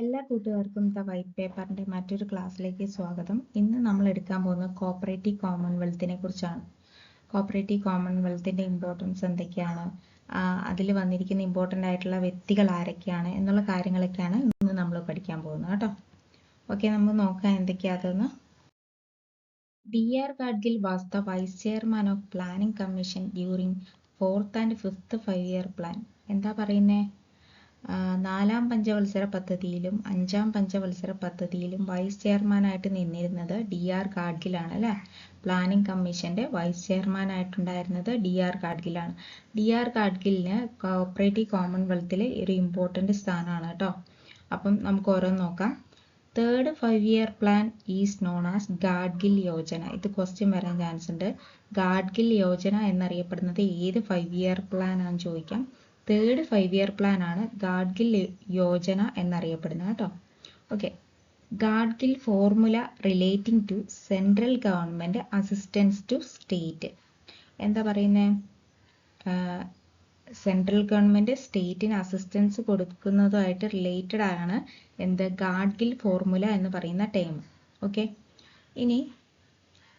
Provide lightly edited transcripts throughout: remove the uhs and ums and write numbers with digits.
എല്ലാ കൂട്ടുകാർക്കും the white പേപ്പറിന്റെ മറ്റൊരു ക്ലാസ്സിലേക്ക് സ്വാഗതം. ഇന്ന് നമ്മൾ എടുക്കാൻ പോകുന്നത് കോപ്പറേറ്റീവ് കോമൺവെൽത്തിനെ കുറിച്ചാണ്. കോപ്പറേറ്റീവ് കോമൺവെൽത്തിന്റെ ഇമ്പോർട്ടൻസ് എന്തൊക്കെയാണ്, അതിൽ വന്നിരിക്കുന്ന ഇമ്പോർട്ടൻ്റ് ആയിട്ടുള്ള വ്യക്തികൾ ആരൊക്കെയാണ് എന്നുള്ള കാര്യങ്ങളൊക്കെയാണ് ഇന്ന് നമ്മൾ പഠിക്കാൻ പോകുന്നത് കേട്ടോ. ഓക്കെ, നമുക്ക് നോക്കാം എന്തൊക്കെയാണെന്ന്. D.R. Gadgil was the vice chairman of Planning Commission during 4th and 5th 5-year plan. എന്താ പറയുന്നേ? 4-ാം പഞ്ചവത്സര പദ്ധതിയിലും 5-ാം പഞ്ചവത്സര പദ്ധതിയിലും വൈസ് ചെയർമാനായിട്ട് നിന്നിരുന്നത് D.R. ഗാഡ്ഗിലാണ് അല്ലേ. പ്ലാനിംഗ് കമ്മീഷന്റെ വൈസ് ചെയർമാനായിട്ടുണ്ടായിരുന്നത് D.R. ഗാഡ്ഗിലാണ്. D.R. ഗാഡ്ഗിലിന് കോപ്പറേറ്റീവ് കോമൺവെൽത്തിൽ ഒരു ഇമ്പോർട്ടൻ്റ് സ്ഥാനമാണ് കേട്ടോ. അപ്പം നമുക്ക് ഓരോന്ന് നോക്കാം. 3rd 5-year plan is known as Gadgil Yojana. ഇത് ക്വസ്റ്റ്യൻ വരാൻ ചാൻസ് ഉണ്ട്. ഗാഡ്ഗിൽ യോജന എന്നറിയപ്പെടുന്നത് ഏത് 5-year പ്ലാൻ ആണെന്ന് ചോദിക്കാം. 3rd 5-year പ്ലാൻ ആണ് ഗാഡ്ഗിൽ യോജന എന്നറിയപ്പെടുന്നത് കേട്ടോ. Okay, Gadgil formula relating to central government assistance to state. എന്താ പറയുന്നത്? സെൻട്രൽ ഗവൺമെന്റ് സ്റ്റേറ്റിന് അസിസ്റ്റൻസ് കൊടുക്കുന്നതുമായിട്ട് റിലേറ്റഡ് ആണ് എന്ത് ഗാഡ്ഗിൽ ഫോർമുല എന്ന് പറയുന്ന ടേം. ഓക്കെ, ഇനി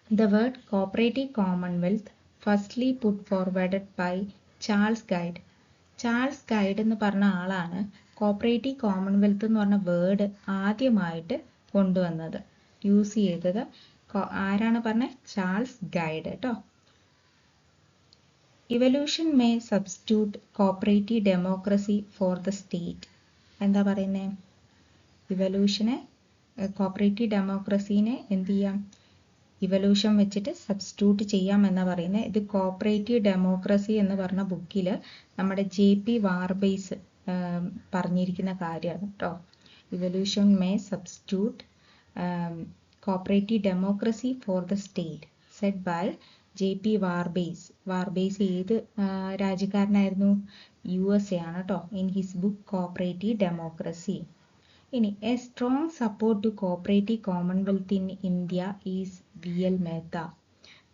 the word cooperative commonwealth firstly put forwarded by Charles Gide. Charles Gide എന്ന് പറഞ്ഞ ആളാണ് കോപ്പറേറ്റീവ് കോമൺവെൽത്ത് എന്ന് പറഞ്ഞ വേർഡ് ആദ്യമായിട്ട് കൊണ്ടുവന്നത്, യൂസ് ചെയ്തത്. ആരാണ് പറഞ്ഞത്? ചാൾസ് ഗൈഡ് കേട്ടോ. Evolution may substitute cooperative democracy for the state. എന്താ പറയുന്നത്? ഇവല്യൂഷനെ കോപ്പറേറ്റീവ് ഡെമോക്രസീനെ എന്ത് ചെയ്യാം? ഇവല്യൂഷൻ വെച്ചിട്ട് സബ്സ്റ്റിറ്റ്യൂട്ട് ചെയ്യാം എന്നാ പറയുന്നത്. ഇത് കോപ്പറേറ്റീവ് ഡെമോക്രസി എന്ന് പറഞ്ഞ ബുക്കിൽ നമ്മുടെ JP വാർബേസ് പറഞ്ഞിരിക്കുന്ന കാര്യമാണ് കേട്ടോ. Evolution may substitute cooperative democracy for the state said by JP Warbasse. Warbasse ഏത് രാജ്യക്കാരനായിരുന്നു? USA ആണ് കേട്ടോ. In his book cooperative democracy. ഇനി a strong support to cooperative commonwealth in India is VL Mehta.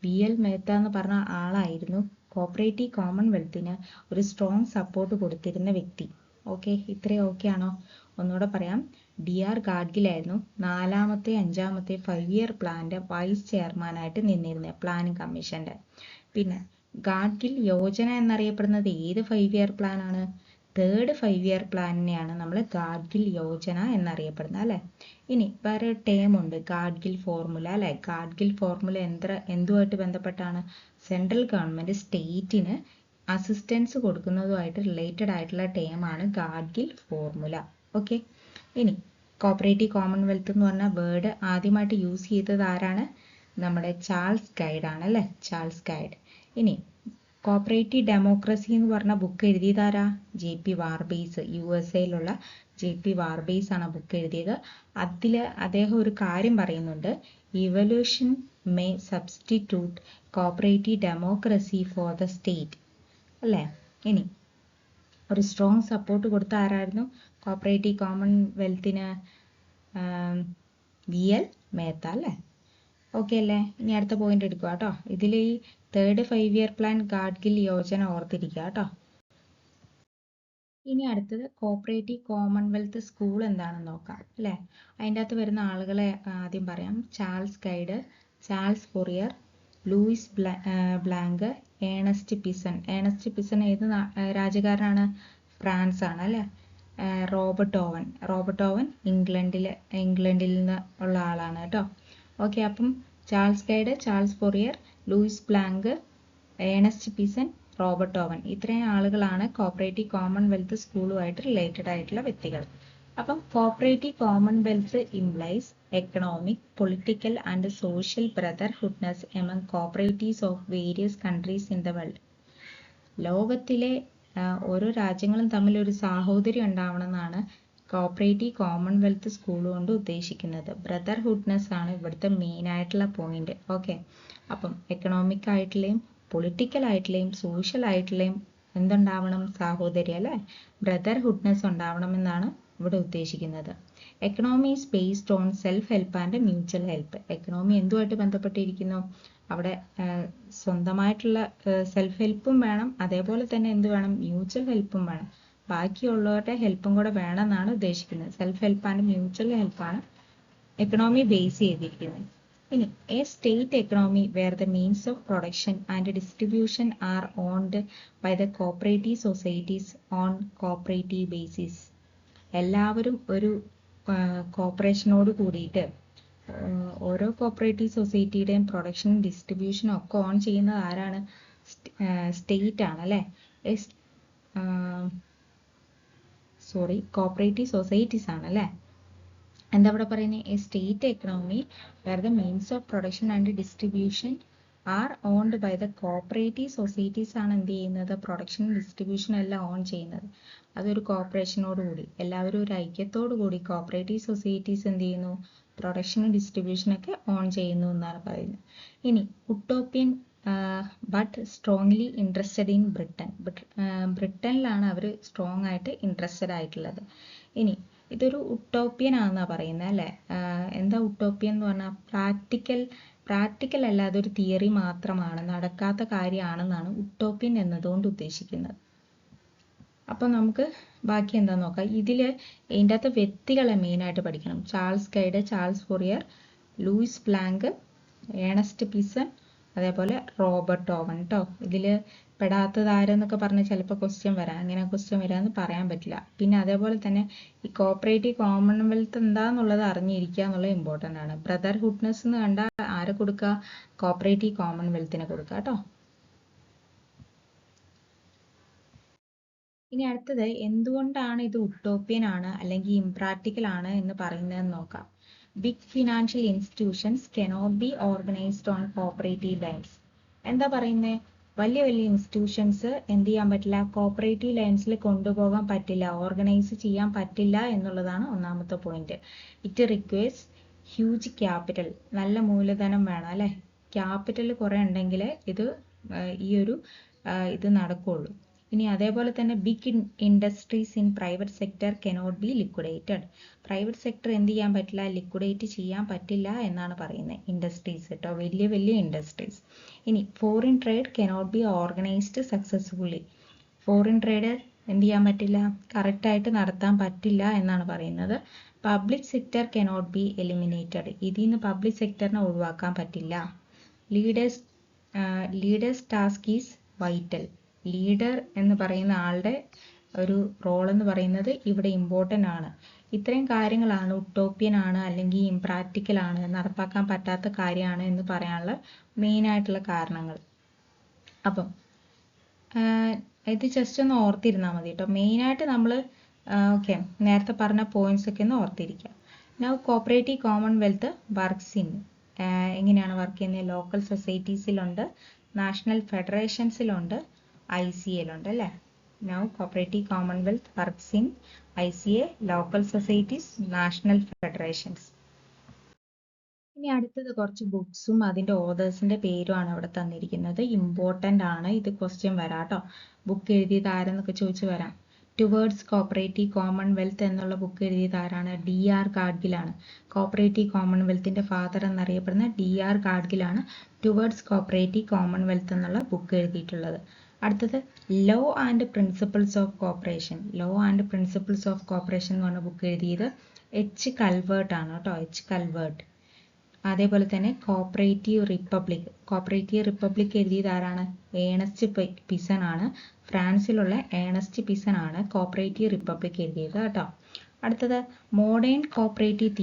VL Mehta എന്ന് പറഞ്ഞ ആളായിരുന്നു കോപ്പറേറ്റീവ് കോമൺവെൽത്തിന് ഒരു strong support കൊടുത്തിരുന്ന വ്യക്തി. ഓക്കെ, ഇത്രയും ഓക്കെ ആണോ? ഒന്നുകൂടെ പറയാം. D.R. ഗാഡ്ഗിലായിരുന്നു 4-ാമത്തെ 5-ാമത്തെ 5-year പ്ലാന്റെ വൈസ് ചെയർമാനായിട്ട് നിന്നിരുന്നത് പ്ലാനിംഗ് കമ്മീഷന്റെ. പിന്നെ ഗാഡ്ഗിൽ യോജന എന്നറിയപ്പെടുന്നത് ഏത് 5-year പ്ലാൻ ആണ്? 3rd 5-year പ്ലാനിനെയാണ് നമ്മൾ ഗാഡ്ഗിൽ യോജന എന്നറിയപ്പെടുന്നത് അല്ലെ. ഇനി വേറെ ടേം ഉണ്ട്, ഗാഡ്ഗിൽ ഫോർമുല അല്ലെ. ഗാഡ്ഗിൽ ഫോർമുല എന്തുമായിട്ട് ബന്ധപ്പെട്ടാണ്? സെൻട്രൽ ഗവൺമെന്റ് സ്റ്റേറ്റിന് അസിസ്റ്റൻസ് കൊടുക്കുന്നതുമായിട്ട് റിലേറ്റഡ് ആയിട്ടുള്ള ടേമാണ് ഗാഡ്ഗിൽ ഫോർമുല. ഓക്കെ, ഇനി കോപ്പറേറ്റീവ് കോമൺവെൽത്ത് എന്ന് പറഞ്ഞ വേർഡ് ആദ്യമായിട്ട് യൂസ് ചെയ്തത് ആരാണ്? നമ്മുടെ ചാൾസ് ഗൈഡ് ആണ് അല്ലെ. Charles Gide. ഇനി കോപ്പറേറ്റീവ് ഡെമോക്രസി എന്ന് പറഞ്ഞ ബുക്ക് എഴുതിയതാരാ? JP Warbasse. USA JP Warbasse ആണ് ബുക്ക് എഴുതിയത്. അതിൽ അദ്ദേഹം ഒരു കാര്യം പറയുന്നുണ്ട്, evolution may substitute cooperative democracy for the state അല്ലേ. ഇനി ഒരു സ്ട്രോങ് സപ്പോർട്ട് കൊടുത്ത ആരായിരുന്നു കോപ്പറേറ്റീവ് കോമൺവെൽത്തിന്? VL മേത്ത അല്ലേ. ഓക്കെ അല്ലേ. ഇനി അടുത്ത പോയിന്റ് എടുക്കുക കേട്ടോ. ഇതിൽ ഈ 3rd 5-year plan Gadgil Yojana ഓർത്തിരിക്കുക കേട്ടോ. ഇനി അടുത്തത് കോപ്പറേറ്റീവ് കോമൺവെൽത്ത് സ്കൂൾ എന്താണെന്ന് നോക്കാം അല്ലേ. അതിൻ്റെ അകത്ത് വരുന്ന ആളുകളെ ആദ്യം പറയാം. Charles Gide, Charles Fourier, Louis Blanc, Ernest Poisson. Ernest Poisson ഏത് രാജ്യക്കാരനാണ്? ഫ്രാൻസ് ആണ് അല്ലേ. റോബർട്ട് ഓവൻ ഇംഗ്ലണ്ടിൽ നിന്ന് ഉള്ള ആളാണ് കേട്ടോ. ഓക്കെ, അപ്പം Charles Gide, Charles Fourier, Louis Blanc, Ernest Poisson, Robert Owen, ഇത്രയും ആളുകളാണ് കോപ്പറേറ്റീവ് കോമൺവെൽത്ത് സ്കൂളുമായിട്ട് റിലേറ്റഡ് ആയിട്ടുള്ള വ്യക്തികൾ. അപ്പം cooperative commonwealth implies economic, political and social brotherhoodness among cooperatives of various countries in the world. ലോകത്തിലെ ഓരോ രാജ്യങ്ങളും തമ്മിൽ ഒരു സാഹോദര്യം ഉണ്ടാവണമെന്നാണ് കോപ്പറേറ്റീവ് കോമൺവെൽത്ത് സ്കൂൾ കൊണ്ട് ഉദ്ദേശിക്കുന്നത്. ബ്രദർഹുഡ്നെസ് ആണ് ഇവിടുത്തെ മെയിൻ ആയിട്ടുള്ള പോയിന്റ്. ഓക്കെ, അപ്പം എക്കണോമിക് ആയിട്ടുള്ളയും പൊളിറ്റിക്കൽ ആയിട്ടുള്ളയും സോഷ്യൽ ആയിട്ടുള്ളയും എന്തുണ്ടാവണം? സാഹോദര്യം അല്ലേ. ബ്രദർഹുഡ്നെസ് ഉണ്ടാവണമെന്നാണ് ഇവിടെ ഉദ്ദേശിക്കുന്നത്. Economy is based on self help and mutual help. Economy എന്തുമായിട്ട് ബന്ധപ്പെട്ടിരിക്കുന്നു? അവിടെ സ്വന്തമായിട്ടുള്ള സെൽഫ് ഹെൽപ്പും വേണം, അതേപോലെ തന്നെ എന്ത് വേണം? മ്യൂച്വൽ ഹെൽപ്പും വേണം. ബാക്കിയുള്ളവരുടെ ഹെൽപ്പും കൂടെ വേണമെന്നാണ് ഉദ്ദേശിക്കുന്നത്. സെൽഫ് ഹെൽപ്പാണ്, മ്യൂച്വൽ ഹെൽപ്പാണ് എക്കണോമി ബേസ് ചെയ്തിരിക്കുന്നത്. ഇനി a state economy where the means of production and distribution are owned by the cooperative societies on cooperative basis. എല്ലാവരും ഒരു കോപ്പറേഷനോട് കൂടിയിട്ട് ഓരോ കോപ്പറേറ്റീവ് സൊസൈറ്റിയുടെയും പ്രൊഡക്ഷനും ഡിസ്ട്രിബ്യൂഷനും ഒക്കെ ഓൺ ചെയ്യുന്നത് ആരാണ്? സ്റ്റേറ്റ് ആണ് അല്ലേ? കോപ്പറേറ്റീവ് സൊസൈറ്റീസ് ആണ് അല്ലേ? എന്താ ഇവിടെ പറയുന്നത്? A state economy where the means of production and distribution are owned by the cooperative societies ആണ് എന്ത് ചെയ്യുന്നത്? പ്രൊഡക്ഷനും ഡിസ്ട്രിബ്യൂഷനും എല്ലാം ഓൺ ചെയ്യുന്നത്. അതൊരു കോപ്പറേഷനോട് കൂടി, എല്ലാവരും ഒരു ഐക്യത്തോടു കൂടി കോപ്പറേറ്റീവ് സൊസൈറ്റീസ് എന്ത് ചെയ്യുന്നു? പ്രൊഡക്ഷനും ഡിസ്ട്രിബ്യൂഷനും ഒക്കെ ഓൺ ചെയ്യുന്നു എന്നാണ് പറയുന്നത്. ഇനി utopian but strongly interested in Britain. ബ്രിട്ടനിലാണ് അവർ സ്ട്രോങ് ആയിട്ട് ഇൻട്രസ്റ്റഡ് ആയിട്ടുള്ളത്. ഇനി ഇതൊരു ഉട്ടോപ്യൻ ആണെന്നാണ് പറയുന്നത് അല്ലേ? എന്താ ഉട്ടോപ്യൻ എന്ന് പറഞ്ഞാൽ പ്രാക്ടിക്കൽ അല്ല, അതൊരു തിയറി മാത്രമാണ്, നടക്കാത്ത കാര്യമാണെന്നാണ് ഉട്ടോപ്യൻ എന്നതുകൊണ്ട് ഉദ്ദേശിക്കുന്നത്. അപ്പോൾ നമുക്ക് ബാക്കി എന്താ നോക്കാം. ഇതിൻ്റെ അകത്ത് വ്യക്തികളെ മെയിനായിട്ട് പഠിക്കണം. Charles Gide, Charles Fourier, Louis Blanc, Ernest Poisson, അതേപോലെ റോബർട്ട് ഓവൻ കേട്ടോ. ഇതിൽ പെടാത്തത് ആരെന്നൊക്കെ പറഞ്ഞാൽ ചിലപ്പോൾ ക്വസ്റ്റ്യൻ വരാം, അങ്ങനെ ക്വസ്റ്റ്യൻ വരാമെന്ന് പറയാൻ പറ്റില്ല. പിന്നെ അതേപോലെ തന്നെ ഈ കോപ്പറേറ്റീവ് കോമൺവെൽത്ത് എന്താന്നുള്ളത് അറിഞ്ഞിരിക്കുക എന്നുള്ളത് ഇമ്പോർട്ടൻ്റ് ആണ്. ബ്രദർഹുഡ്നെസ് എന്ന് കണ്ടാൽ ആരെ കൊടുക്കുക? കോപ്പറേറ്റീവ് കോമൺവെൽത്തിനെ കൊടുക്കുക കേട്ടോ. ഇനി അടുത്തത് എന്തുകൊണ്ടാണ് ഇത് ഉട്ടോപ്യൻ ആണ് അല്ലെങ്കിൽ ഇംപ്രാക്ടിക്കൽ ആണ് എന്ന് പറയുന്നതെന്ന് നോക്കാം. Big financial institutions cannot be organised on cooperative lines. എന്താ പറയുന്നത്? വലിയ വലിയ ഇൻസ്റ്റിറ്റ്യൂഷൻസ് എന്ത് ചെയ്യാൻ പറ്റില്ല? കോപ്പറേറ്റീവ് ലൈൻസിൽ കൊണ്ടുപോകാൻ പറ്റില്ല, ഓർഗനൈസ് ചെയ്യാൻ പറ്റില്ല എന്നുള്ളതാണ് ഒന്നാമത്തെ point. It requires huge capital. നല്ല മൂലധനം വേണം അല്ലേ? ക്യാപിറ്റൽ കുറെ ഉണ്ടെങ്കിൽ ഇത് നടക്കുള്ളൂ. ഇനി അതേപോലെ തന്നെ big industries in private sector cannot be liquidated. Private sector എന്ത് ചെയ്യാൻ പറ്റില്ല? ലിക്വിഡേറ്റ് ചെയ്യാൻ പറ്റില്ല എന്നാണ് പറയുന്നത്. ഇൻഡസ്ട്രീസ് കേട്ടോ, വലിയ വലിയ ഇൻഡസ്ട്രീസ്. ഇനി foreign trade cannot be organised successfully. Foreign trade എന്ത് ചെയ്യാൻ പറ്റില്ല? കറക്റ്റായിട്ട് നടത്താൻ പറ്റില്ല എന്നാണ് പറയുന്നത്. Public sector cannot B eliminated. ഇതിൽ നിന്ന് പബ്ലിക് സെക്ടറിനെ ഒഴിവാക്കാൻ പറ്റില്ല. Leaders task is vital. Leader എന്ന് പറയുന്ന ആളുടെ ഒരു റോൾ എന്ന് പറയുന്നത് ഇവിടെ ഇമ്പോർട്ടൻ്റ് ആണ്. ഇത്രയും കാര്യങ്ങളാണ് ഉട്ടോപ്യൻ ആണ് അല്ലെങ്കിൽ ഇംപ്രാക്ടിക്കൽ ആണ്, നടപ്പാക്കാൻ പറ്റാത്ത കാര്യമാണ് എന്ന് പറയാനുള്ള മെയിൻ ആയിട്ടുള്ള കാരണങ്ങൾ. അപ്പം ഇത് ജസ്റ്റ് ഒന്ന് ഓർത്തിരുന്നാൽ മതി കേട്ടോ. മെയിനായിട്ട് നമ്മൾ നേരത്തെ പറഞ്ഞ പോയിന്റ്സ് ഒക്കെ ഒന്ന് ഓർത്തിരിക്കുക. Now cooperative Commonwealth works in എങ്ങനെയാണ് വർക്ക് ചെയ്യുന്നത്? ലോക്കൽ സൊസൈറ്റീസിലുണ്ട്, നാഷണൽ ഫെഡറേഷൻസിലുണ്ട്, ICA ഉണ്ട് അല്ലേ? Now cooperative Commonwealth works in ICA, local societies, national federations. ഇനി അടുത്തത് കുറച്ച് ബുക്സും അതിൻ്റെ ഓതേഴ്സിൻ്റെ പേരുമാണ് അവിടെ തന്നിരിക്കുന്നത്. ഇമ്പോർട്ടൻ്റ് ആണ്, ഇത് ക്വസ്റ്റ്യൻ വരാം കേട്ടോ. ബുക്ക് എഴുതിയത് ആരെന്നൊക്കെ ചോദിച്ചു വരാം. ടുവേർഡ്സ് കോപ്പറേറ്റീവ് കോമൺവെൽത്ത് എന്നുള്ള ബുക്ക് എഴുതിയത് ആരാണ്? DR ഗാഡ്ഗിലാണ്. കോപ്പറേറ്റീവ് കോമൺവെൽത്തിൻ്റെ ഫാദർ എന്നറിയപ്പെടുന്ന DR ഗാഡ്ഗിലാണ് ടുവേർഡ്സ് കോപ്പറേറ്റീവ് കോമൺവെൽത്ത് എന്നുള്ള ബുക്ക് എഴുതിയിട്ടുള്ളത്. അടുത്തത് law and principles of cooperation. Law and principles of cooperation എന്ന് പറഞ്ഞ ബുക്ക് എഴുതിയത് H. കൽവേർട്ട് ആണ് കേട്ടോ, H. കൽവേർട്ട്. അതേപോലെ തന്നെ കോപ്പറേറ്റീവ് റിപ്പബ്ലിക് എഴുതിയത് ആരാണ്? ഏണസ്റ്റ് പിസൺ ആണ്. ഫ്രാൻസിലുള്ള ഏണസ്റ്റ് പിസൺ ആണ് കോപ്പറേറ്റീവ് റിപ്പബ്ലിക് എഴുതിയത് കേട്ടോ. അടുത്തത് modern cooperative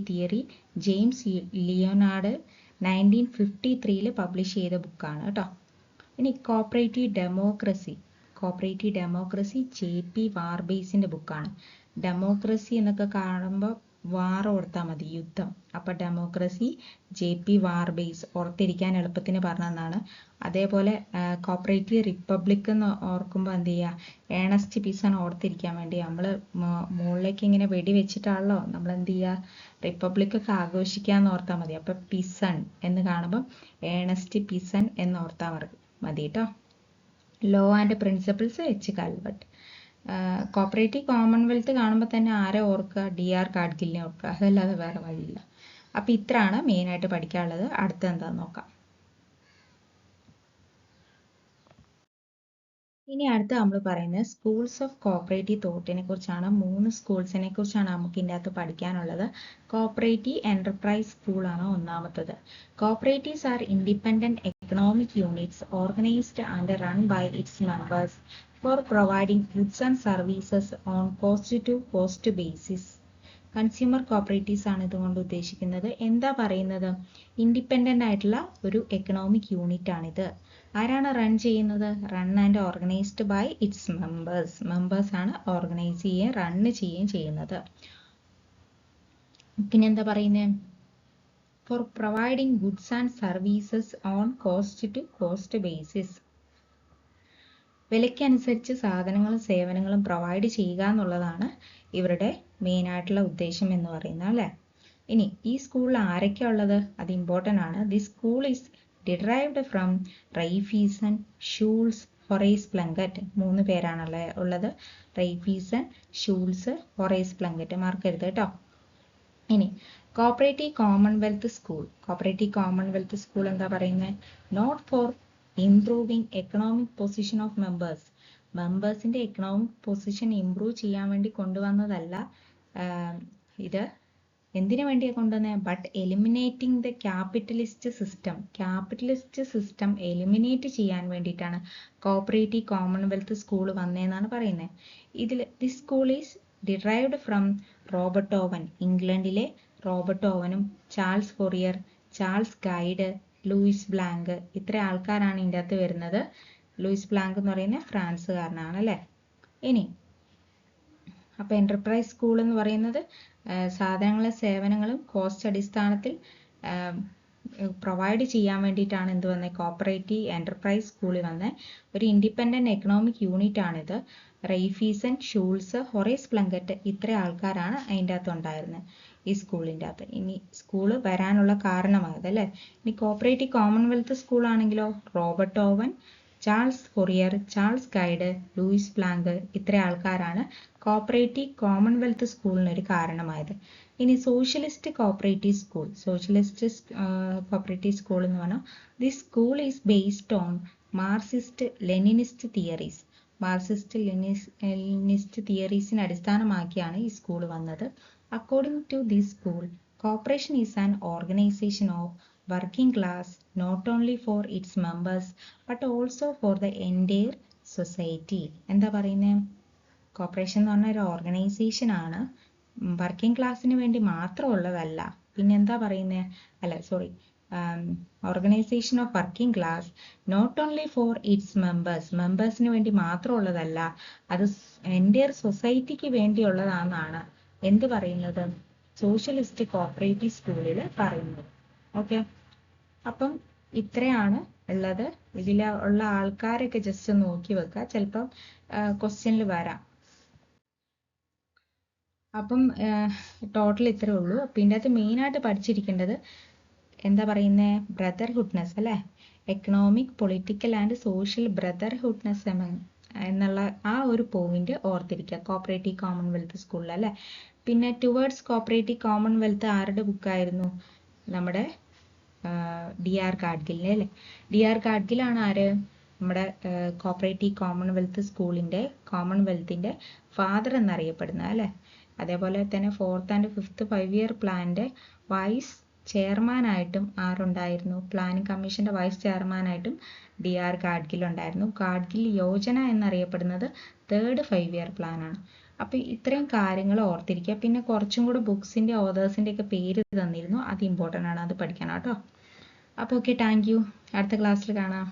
theory James Leonard 1953 publish ചെയ്ത ബുക്കാണ് കേട്ടോ. ഇനി കോപ്പറേറ്റീവ് ഡെമോക്രസി JP വാർബേസിന്റെ ബുക്കാണ്. ഡെമോക്രസി എന്നൊക്കെ കാണുമ്പോൾ വാർ ഓർത്താൽ മതി, യുദ്ധം. അപ്പം ഡെമോക്രസി JP വാർബേസ്, ഓർത്തിരിക്കാൻ എളുപ്പത്തിന് പറഞ്ഞതാണ്. അതേപോലെ കോപ്പറേറ്റീവ് റിപ്പബ്ലിക് എന്ന് ഓർക്കുമ്പോൾ എന്ത് ചെയ്യുക? ഏണസ്റ്റ് പിസൺ ഓർത്തിരിക്കാൻ വേണ്ടി നമ്മൾ മുകളിലേക്ക് ഇങ്ങനെ വെടി വെച്ചിട്ടാണല്ലോ നമ്മൾ എന്ത് ചെയ്യുക? റിപ്പബ്ലിക് ഒക്കെ ആഘോഷിക്കാമെന്ന് ഓർത്താൽ മതി. അപ്പം പിസൺ എന്ന് കാണുമ്പോൾ ഏണസ്റ്റ് പിസൺ എന്ന് ഓർത്താൽ മതി കേട്ടോ. Law and principles H. Calvert. Cooperative commonwealth കാണുമ്പോൾ തന്നെ ആരെ ഓർക്കുക? DR ഗാഡ്ഗിലിനെ ഓർക്കുക, അതല്ലാതെ വേറെ വഴിയില്ല. അപ്പം ഇത്രയാണ് മെയിനായിട്ട് പഠിക്കാനുള്ളത്. അടുത്ത എന്താന്ന് നോക്കാം. ഇനി അടുത്ത നമ്മൾ പറയുന്നത് സ്കൂൾസ് ഓഫ് കോപ്പറേറ്റീവ് തോട്ടിനെ കുറിച്ചാണ്. 3 സ്കൂൾസിനെ കുറിച്ചാണ് നമുക്ക് ഇതിൻ്റെ അകത്ത് പഠിക്കാനുള്ളത്. കോപ്പറേറ്റീവ് എന്റർപ്രൈസ് സ്കൂളാണ് ഒന്നാമത്തത്. Cooperatives are independent economic units organised and run by its members for providing goods and services on cost to cost basis. Consumer cooperatives ആണ് ഇതുകൊണ്ട് ഉദ്ദേശിക്കുന്നത്. എന്താ പറയുന്നത്? ഇൻഡിപെൻഡന്റ് ആയിട്ടുള്ള ഒരു എക്കണോമിക് യൂണിറ്റ് ആണിത്. ആരാണ് റൺ ചെയ്യുന്നത്? Run and organised by its members. Members ആണ് ഓർഗനൈസ് ചെയ്യുകയും റൺ ചെയ്യുകയും ചെയ്യുന്നത്. പിന്നെന്താ പറയുന്നത്? For providing goods and services on cost to cost basis. വിലയ്ക്കനുസരിച്ച് സാധനങ്ങളും സേവനങ്ങളും പ്രൊവൈഡ് ചെയ്യുക എന്നുള്ളതാണ് ഇവരുടെ മെയിൻ ആയിട്ടുള്ള ഉദ്ദേശം എന്ന് പറയുന്നത് അല്ലേ. ഇനി ഈ സ്കൂളിൽ ആരൊക്കെയാ ഉള്ളത്? അത് ഇമ്പോർട്ടൻ്റ് ആണ്. The school is derived from Raiffeisen, Schulze, Horace Plunkett. 3 പേരാണല്ലേ ഉള്ളത്. Raiffeisen, Schulze, Horace Plunkett. മാർക്കരുത് കേട്ടോ. ഇനി cooperative commonwealth school. Cooperative commonwealth school എന്താ പറയുന്നത്? Not for improving economic position of members. മെമ്പേഴ്സിന്റെ എക്കണോമിക് പൊസിഷൻ ഇംപ്രൂവ് ചെയ്യാൻ വേണ്ടി കൊണ്ടുവന്നതല്ല. ഇത് എന്തിനു വേണ്ടിയാണ് കൊണ്ടുവന്നത്? But eliminating the capitalist system. Capitalist system eliminate ചെയ്യാൻ വേണ്ടിയിട്ടാണ് കോപ്പറേറ്റീവ് കോമൺവെൽത്ത് സ്കൂൾ വന്നതെന്നാണ് പറയുന്നത്. ഇതിൽ the school is derived from Robert Owen. ഇംഗ്ലണ്ടിലെ റോബർട്ട് ഓവനും Charles Fourier, Charles Gide, Louis Blanc, ഇത്ര ആൾക്കാരാണ് ഇതിൻ്റെ അകത്ത് വരുന്നത്. ലൂയിസ് ബ്ലാങ്ക് എന്ന് പറയുന്നത് ഫ്രാൻസുകാരനാണ് അല്ലേ. ഇനി അപ്പോൾ എന്റർപ്രൈസ് സ്കൂൾ എന്ന് പറയുന്നത് സാധനങ്ങളും സേവനങ്ങളും കോസ്റ്റ് അടിസ്ഥാനത്തിൽ പ്രൊവൈഡ് ചെയ്യാൻ വേണ്ടിയിട്ടാണ് എന്ത് വന്നത്? കോപ്പറേറ്റീവ് എന്റർപ്രൈസ് സ്കൂളിൽ വന്നത്. ഒരു ഇൻഡിപെൻഡന്റ് എക്കണോമിക് യൂണിറ്റ് ആണിത്. റൈഫീസൺ, ഷൂൾസ്, ഹൊറേസ് പ്ലങ്കറ്റ്, ഇത്ര ആൾക്കാരാണ് അതിൻ്റെ അകത്ത് ഉണ്ടായിരുന്നത് ഈ സ്കൂളിൻ്റെ അകത്ത്. ഇനി സ്കൂള് വരാനുള്ള കാരണമായത് അല്ലേ. ഇനി കോപ്പറേറ്റീവ് കോമൺവെൽത്ത് സ്കൂൾ ആണെങ്കിലോ Robert Owen, Charles Fourier, Charles Gide, Louis Blanc, ഇത്ര ആൾക്കാരാണ് കോപ്പറേറ്റീവ് കോമൺവെൽത്ത് സ്കൂളിന് ഒരു കാരണമായത്. ഇനി socialist cooperative school. Socialist cooperative school എന്ന് പറഞ്ഞാൽ the school is based on Marxist Leninist theories. Marxist Leninist തിയറീസിനെ അടിസ്ഥാനമാക്കിയാണ് ഈ സ്കൂൾ വന്നത്. According to this school, cooperation is an organisation of working class not only for its members but also for the entire society. എന്താ പറയുന്നത്? Corporation എന്ന് പറഞ്ഞ ഒരു organisation ആണ്. വർക്കിംഗ് ക്ലാസ്സിന് വേണ്ടി മാത്രമുള്ളതല്ല. പിന്നെന്താ പറയുന്നത്? അല്ല sorry, organisation of working class not only for its members. മെമ്പേഴ്സിന് വേണ്ടി മാത്രമുള്ളതല്ല, അത് എൻറ്റയർ സൊസൈറ്റിക്ക് വേണ്ടിയുള്ളതാണെന്നാണ് എന്ത് പറയുന്നത്? സോഷ്യലിസ്റ്റ് കോപ്പറേറ്റീവ് സ്കൂളിൽ പറയുന്നത്. ഓക്കെ, അപ്പം ഇത്രയാണ് ഉള്ളത്. ഇതിൽ ഉള്ള ആൾക്കാരൊക്കെ ജസ്റ്റ് നോക്കി വെക്കുക, ചിലപ്പം ക്വസ്റ്റ്യനിൽ വരാം. അപ്പം ടോട്ടൽ ഇത്രേ ഉള്ളൂ. അപ്പം ഇതിൻ്റെ അകത്ത് മെയിനായിട്ട് പഠിച്ചിരിക്കേണ്ടത് എന്താ പറയുന്നത്? ബ്രദർഹുഡ്നെസ് അല്ലേ. എക്കണോമിക്, പൊളിറ്റിക്കൽ ആൻഡ് സോഷ്യൽ ബ്രദർഹുഡ്നെസ് എന്നുള്ള ആ ഒരു പോയിന്റ് ഓർത്തിരിക്കുക കോപ്പറേറ്റീവ് കോമൺവെൽത്ത് സ്കൂളിൽ അല്ലേ. പിന്നെ ടുവേർഡ്സ് കോപ്പറേറ്റീവ് കോമൺവെൽത്ത് ആരുടെ ബുക്കായിരുന്നു? നമ്മുടെ DR ഗാഡ്ഗിലിൻ്റെ അല്ലേ. DR ഗാഡ്ഗിലാണ് ആര്? നമ്മുടെ കോപ്പറേറ്റീവ് കോമൺവെൽത്ത് സ്കൂളിൻ്റെ കോമൺവെൽത്തിൻ്റെ ഫാദർ എന്നറിയപ്പെടുന്നത് അല്ലേ. അതേപോലെ തന്നെ 4th and 5th 5-year പ്ലാനിൻ്റെ വൈസ് ചെയർമാനായിട്ടും ആരുണ്ടായിരുന്നു? പ്ലാനിംഗ് കമ്മീഷൻ്റെ വൈസ് ചെയർമാനായിട്ടും DR ഗാഡ്ഗിൽ ഉണ്ടായിരുന്നു. ഗാഡ്ഗിൽ യോജന എന്നറിയപ്പെടുന്നത് 3rd 5-year പ്ലാനാണ്. അപ്പോൾ ഇത്രയും കാര്യങ്ങൾ ഓർത്തിരിക്കുക. പിന്നെ കുറച്ചും കൂടെ ബുക്സിൻ്റെ ഓതേഴ്സിൻ്റെ ഒക്കെ പേര് തന്നിരുന്നു, അത് ഇമ്പോർട്ടൻ്റ് ആണ്, അത് പഠിക്കണം കേട്ടോ. അപ്പോൾ ഓക്കെ, താങ്ക് യു. അടുത്ത ക്ലാസ്സിൽ കാണാം.